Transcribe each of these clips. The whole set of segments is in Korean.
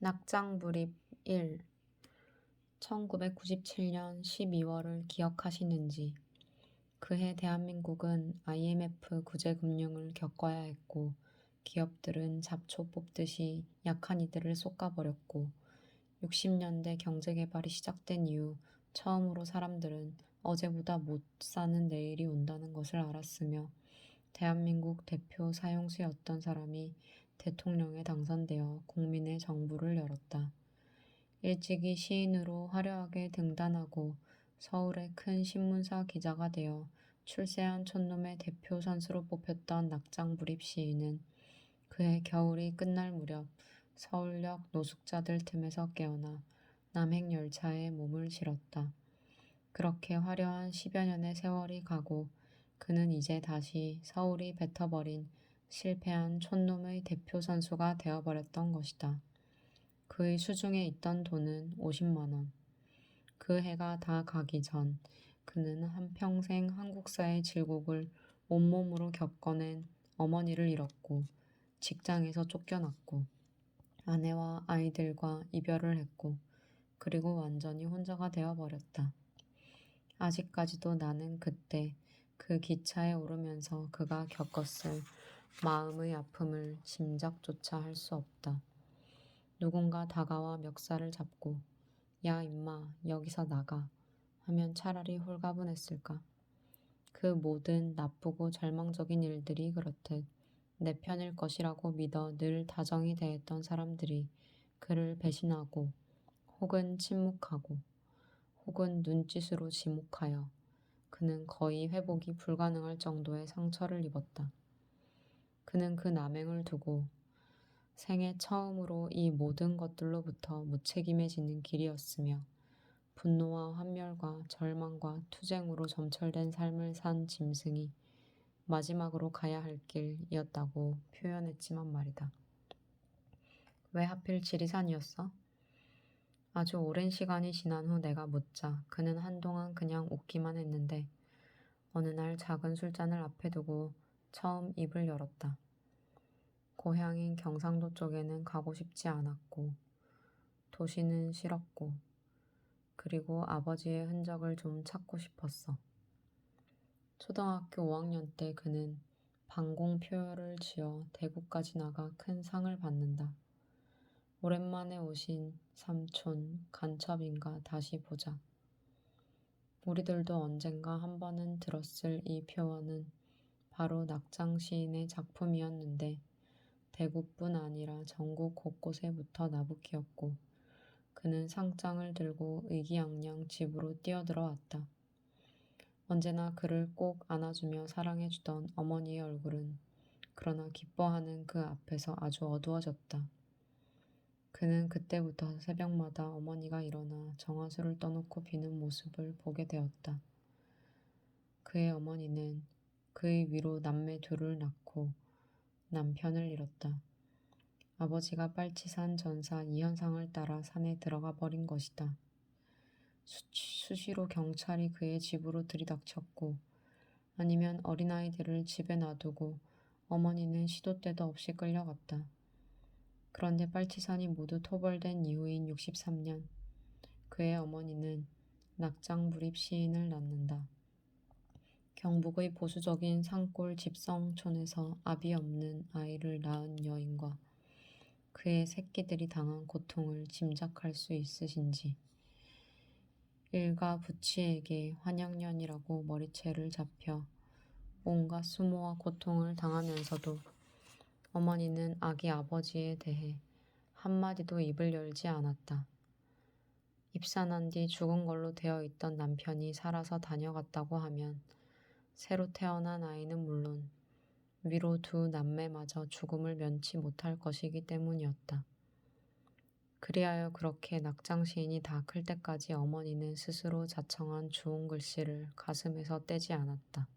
낙장불입 1. 1997년 12월을 기억하시는지? 그해 대한민국은 IMF 구제금융을 겪어야 했고 기업들은 잡초 뽑듯이 약한 이들을 솎아버렸고 60년대 경제개발이 시작된 이후 처음으로 사람들은 어제보다 못 사는 내일이 온다는 것을 알았으며 대한민국 대표 사형수였던 사람이 대통령에 당선되어 국민의 정부를 열었다. 일찍이 시인으로 화려하게 등단하고 서울의 큰 신문사 기자가 되어 출세한 촌놈의 대표 선수로 뽑혔던 낙장불입 시인은 그해 겨울이 끝날 무렵 서울역 노숙자들 틈에서 깨어나 남행열차에 몸을 실었다. 그렇게 화려한 10여 년의 세월이 가고 그는 이제 다시 서울이 뱉어버린 실패한 촌놈의 대표 선수가 되어버렸던 것이다. 그의 수중에 있던 돈은 50만 원. 그 해가 다 가기 전 그는 한평생 한국사의 질곡을 온몸으로 겪어낸 어머니를 잃었고 직장에서 쫓겨났고 아내와 아이들과 이별을 했고 그리고 완전히 혼자가 되어버렸다. 아직까지도 나는 그때 그 기차에 오르면서 그가 겪었을 마음의 아픔을 짐작조차 할 수 없다. 누군가 다가와 멱살을 잡고 야 임마 여기서 나가 하면 차라리 홀가분했을까. 그 모든 나쁘고 절망적인 일들이 그렇듯 내 편일 것이라고 믿어 늘 다정히 대했던 사람들이 그를 배신하고 혹은 침묵하고 혹은 눈짓으로 지목하여 그는 거의 회복이 불가능할 정도의 상처를 입었다. 그는 그 남행을 두고 생애 처음으로 이 모든 것들로부터 무책임해지는 길이었으며 분노와 환멸과 절망과 투쟁으로 점철된 삶을 산 짐승이 마지막으로 가야 할 길이었다고 표현했지만 말이다. 왜 하필 지리산이었어? 아주 오랜 시간이 지난 후 내가 묻자 그는 한동안 그냥 웃기만 했는데 어느 날 작은 술잔을 앞에 두고 처음 입을 열었다. 고향인 경상도 쪽에는 가고 싶지 않았고 도시는 싫었고 그리고 아버지의 흔적을 좀 찾고 싶었어. 초등학교 5학년 때 그는 방공표를 지어 대구까지 나가 큰 상을 받는다. 오랜만에 오신 삼촌 간첩인가 다시 보자. 우리들도 언젠가 한 번은 들었을 이 표어는 바로 낙장 시인의 작품이었는데 대구뿐 아니라 전국 곳곳에부터 나부끼었고 그는 상장을 들고 의기양양 집으로 뛰어들어왔다. 언제나 그를 꼭 안아주며 사랑해주던 어머니의 얼굴은 그러나 기뻐하는 그 앞에서 아주 어두워졌다. 그는 그때부터 새벽마다 어머니가 일어나 정화수를 떠놓고 비는 모습을 보게 되었다. 그의 어머니는 그의 위로 남매 둘을 낳고 남편을 잃었다. 아버지가 빨치산 전사 이현상을 따라 산에 들어가 버린 것이다. 수시로 경찰이 그의 집으로 들이닥쳤고 아니면 어린아이들을 집에 놔두고 어머니는 시도 때도 없이 끌려갔다. 그런데 빨치산이 모두 토벌된 이후인 63년 그의 어머니는 낙장불입 시인을 낳는다. 경북의 보수적인 산골 집성촌에서 아비 없는 아이를 낳은 여인과 그의 새끼들이 당한 고통을 짐작할 수 있으신지. 일가 부치에게 환양년이라고 머리채를 잡혀 온갖 수모와 고통을 당하면서도 어머니는 아기 아버지에 대해 한마디도 입을 열지 않았다. 입산한 뒤 죽은 걸로 되어 있던 남편이 살아서 다녀갔다고 하면 새로 태어난 아이는 물론 위로 두 남매마저 죽음을 면치 못할 것이기 때문이었다. 그리하여 그렇게 낙장 시인이 다 클 때까지 어머니는 스스로 자청한 주홍 글씨를 가슴에서 떼지 않았다.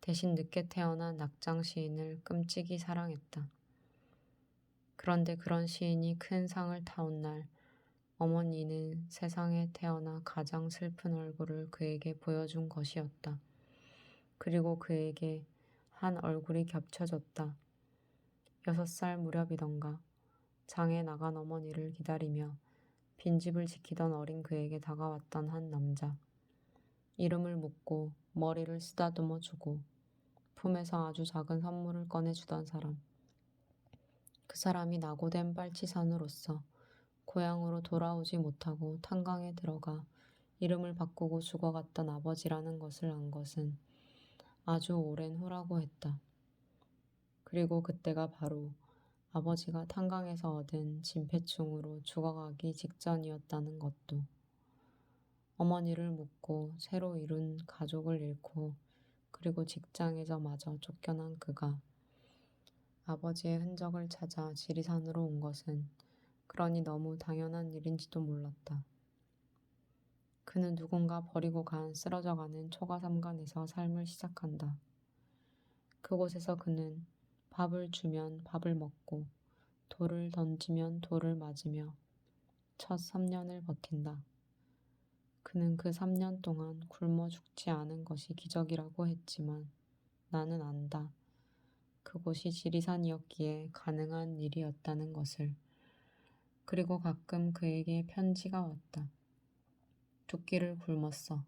대신 늦게 태어난 낙장 시인을 끔찍이 사랑했다. 그런데 그런 시인이 큰 상을 타온 날 어머니는 세상에 태어나 가장 슬픈 얼굴을 그에게 보여준 것이었다. 그리고 그에게 한 얼굴이 겹쳐졌다. 6살 무렵이던가 장에 나간 어머니를 기다리며 빈집을 지키던 어린 그에게 다가왔던 한 남자. 이름을 묻고 머리를 쓰다듬어 주고 품에서 아주 작은 선물을 꺼내주던 사람. 그 사람이 낙오된 빨치산으로서 고향으로 돌아오지 못하고 탄광에 들어가 이름을 바꾸고 죽어갔던 아버지라는 것을 안 것은 아주 오랜 후라고 했다. 그리고 그때가 바로 아버지가 탄광에서 얻은 진폐충으로 죽어가기 직전이었다는 것도. 어머니를 묻고 새로 이룬 가족을 잃고 그리고 직장에서마저 쫓겨난 그가 아버지의 흔적을 찾아 지리산으로 온 것은 그러니 너무 당연한 일인지도 몰랐다. 그는 누군가 버리고 간 쓰러져가는 초가삼간에서 삶을 시작한다. 그곳에서 그는 밥을 주면 밥을 먹고 돌을 던지면 돌을 맞으며 첫 3년을 버틴다. 그는 그 3년 동안 굶어 죽지 않은 것이 기적이라고 했지만 나는 안다. 그곳이 지리산이었기에 가능한 일이었다는 것을. 그리고 가끔 그에게 편지가 왔다. 두 끼를 굶었어.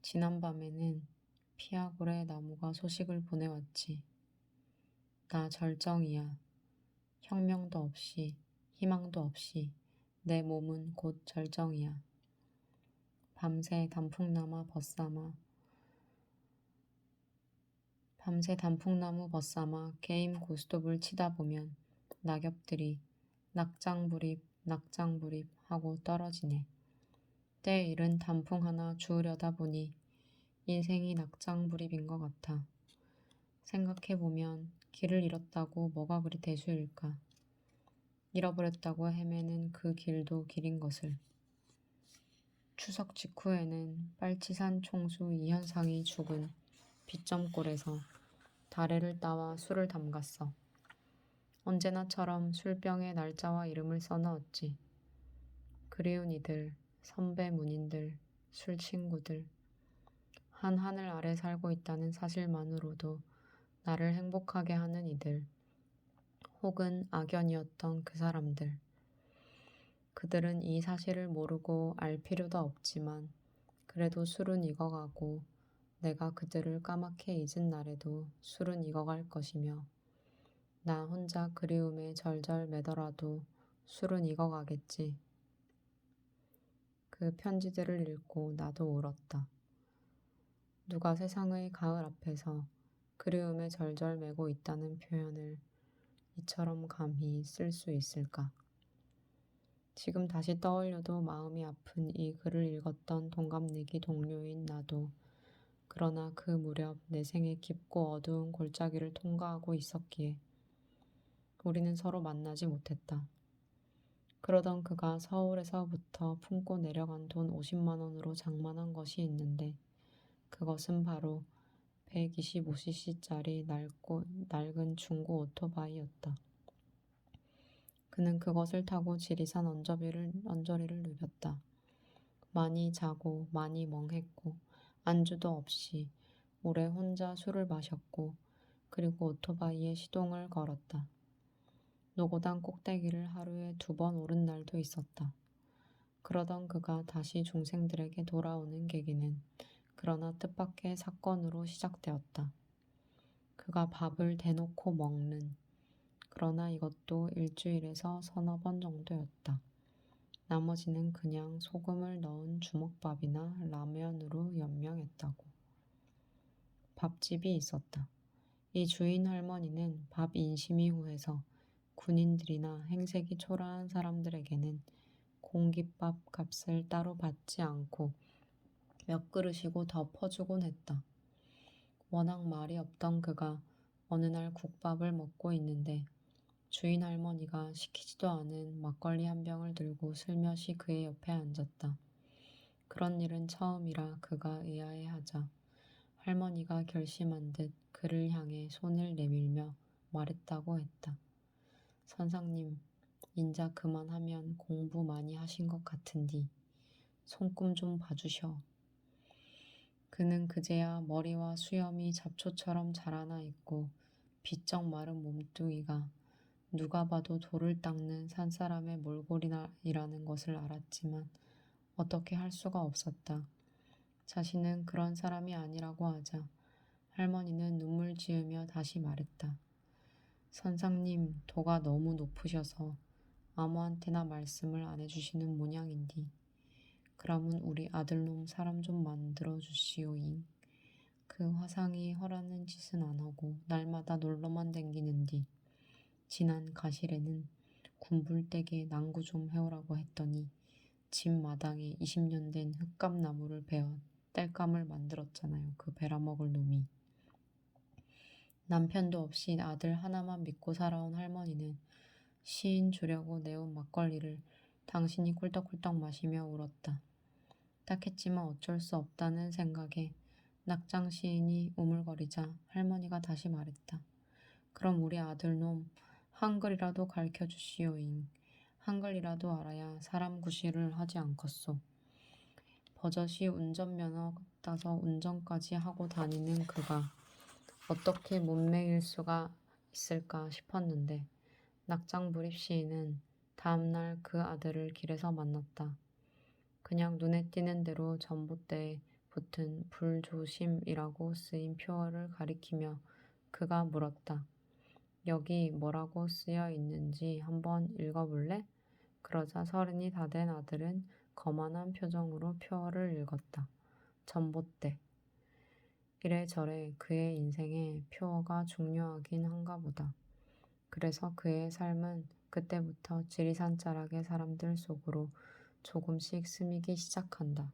지난밤에는 피아고레 나무가 소식을 보내왔지. 나 절정이야. 혁명도 없이, 희망도 없이 내 몸은 곧 절정이야. 밤새 단풍나무 벗삼아 게임 고스톱을 치다 보면 낙엽들이 낙장불입 하고 떨어지네. 때 잃은 단풍 하나 주우려다 보니 인생이 낙장불입인 것 같아. 생각해보면 길을 잃었다고 뭐가 그리 대수일까. 잃어버렸다고 헤매는 그 길도 길인 것을. 추석 직후에는 빨치산 총수 이현상이 죽은 빗점골에서 다래를 따와 술을 담갔어. 언제나처럼 술병에 날짜와 이름을 써넣었지. 그리운 이들, 선배 문인들, 술 친구들. 한 하늘 아래 살고 있다는 사실만으로도 나를 행복하게 하는 이들. 혹은 악연이었던 그 사람들. 그들은 이 사실을 모르고 알 필요도 없지만 그래도 술은 익어가고 내가 그들을 까맣게 잊은 날에도 술은 익어갈 것이며 나 혼자 그리움에 절절 매더라도 술은 익어가겠지. 그 편지들을 읽고 나도 울었다. 누가 세상의 가을 앞에서 그리움에 절절 매고 있다는 표현을 이처럼 감히 쓸 수 있을까? 지금 다시 떠올려도 마음이 아픈 이 글을 읽었던 동갑내기 동료인 나도 그러나 그 무렵 내 생의 깊고 어두운 골짜기를 통과하고 있었기에 우리는 서로 만나지 못했다. 그러던 그가 서울에서부터 품고 내려간 돈 50만 원으로 장만한 것이 있는데 그것은 바로 125cc짜리 낡은 중고 오토바이였다. 그는 그것을 타고 지리산 언저리를 누볐다. 많이 자고 많이 멍했고 안주도 없이 오래 혼자 술을 마셨고 그리고 오토바이에 시동을 걸었다. 노고단 꼭대기를 하루에 2번 오른 날도 있었다. 그러던 그가 다시 중생들에게 돌아오는 계기는 그러나 뜻밖의 사건으로 시작되었다. 그가 밥을 대놓고 먹는, 그러나 이것도 일주일에서 3~4번 정도였다. 나머지는 그냥 소금을 넣은 주먹밥이나 라면으로 연명했다고. 밥집이 있었다. 이 주인 할머니는 밥 인심 이후에서 군인들이나 행색이 초라한 사람들에게는 공깃밥 값을 따로 받지 않고 몇 그릇이고 더 퍼주곤 했다. 워낙 말이 없던 그가 어느 날 국밥을 먹고 있는데 주인 할머니가 시키지도 않은 막걸리 한 병을 들고 슬며시 그의 옆에 앉았다. 그런 일은 처음이라 그가 의아해하자 할머니가 결심한 듯 그를 향해 손을 내밀며 말했다고 했다. 선상님, 인자 그만하면 공부 많이 하신 것 같은디 손금 좀 봐주셔. 그는 그제야 머리와 수염이 잡초처럼 자라나 있고 비쩍 마른 몸뚱이가 누가 봐도 돌을 닦는 산사람의 몰골이라는 것을 알았지만 어떻게 할 수가 없었다. 자신은 그런 사람이 아니라고 하자 할머니는 눈물 지으며 다시 말했다. 선상님, 도가 너무 높으셔서 아무한테나 말씀을 안 해주시는 모양인디. 그러면 우리 아들놈 사람 좀 만들어 주시오잉. 그 화상이 허라는 짓은 안 하고 날마다 놀러만 댕기는디. 지난 가실에는 군불대게 난구 좀 해오라고 했더니 집 마당에 20년 된 흙감나무를 베어 땔감을 만들었잖아요. 그 베라먹을 놈이. 남편도 없이 아들 하나만 믿고 살아온 할머니는 시인 주려고 내온 막걸리를 당신이 꿀떡꿀떡 마시며 울었다. 딱했지만 어쩔 수 없다는 생각에 낙장 시인이 우물거리자 할머니가 다시 말했다. 그럼 우리 아들놈 한글이라도 가르쳐 주시오잉. 한글이라도 알아야 사람 구실을 하지 않겠소. 버젓이 운전면허 따서 운전까지 하고 다니는 그가 어떻게 문맹일 수가 있을까 싶었는데 낙장불입 시인은 다음날 그 아들을 길에서 만났다. 그냥 눈에 띄는 대로 전봇대에 붙은 불조심이라고 쓰인 표어를 가리키며 그가 물었다. 여기 뭐라고 쓰여 있는지 한번 읽어볼래? 그러자 30이 다 된 아들은 거만한 표정으로 표어를 읽었다. 전봇대. 이래저래 그의 인생에 표어가 중요하긴 한가 보다. 그래서 그의 삶은 그때부터 지리산 자락의 사람들 속으로 조금씩 스미기 시작한다.